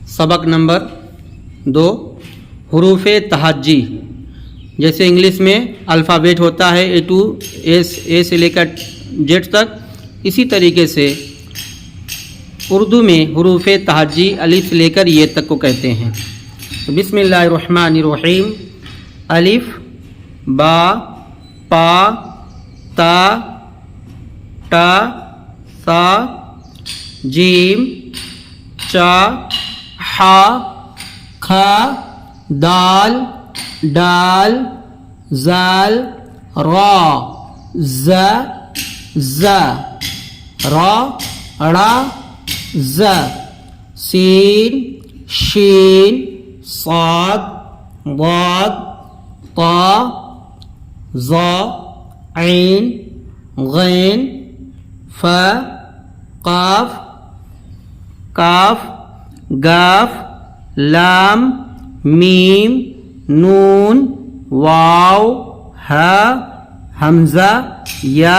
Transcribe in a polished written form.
सबक नंबर 2 हरूफ तहज्जी। जैसे इंग्लिश में अल्फ़ाबेट होता है ए से लेकर जेड तक, इसी तरीके से उर्दू में हरूफ तहज्जी अलिफ से लेकर ये तक को कहते हैं। तो बिस्मिल्लाहिर्रहमानिर्रहीम। अलिफ, बा, पा, ता, टा, सा, जीम, चा, हा, खा, दाल, डाल, जाल, रा, ज़, ज़, रा, ड़ा, ज़, सीन, शीन, साद, दाद, ता, ज़ा, ऐन, गैन, फ, काफ, काफ, गाफ, लाम, मीम, नून, वाव, हा, हमज़ा, या।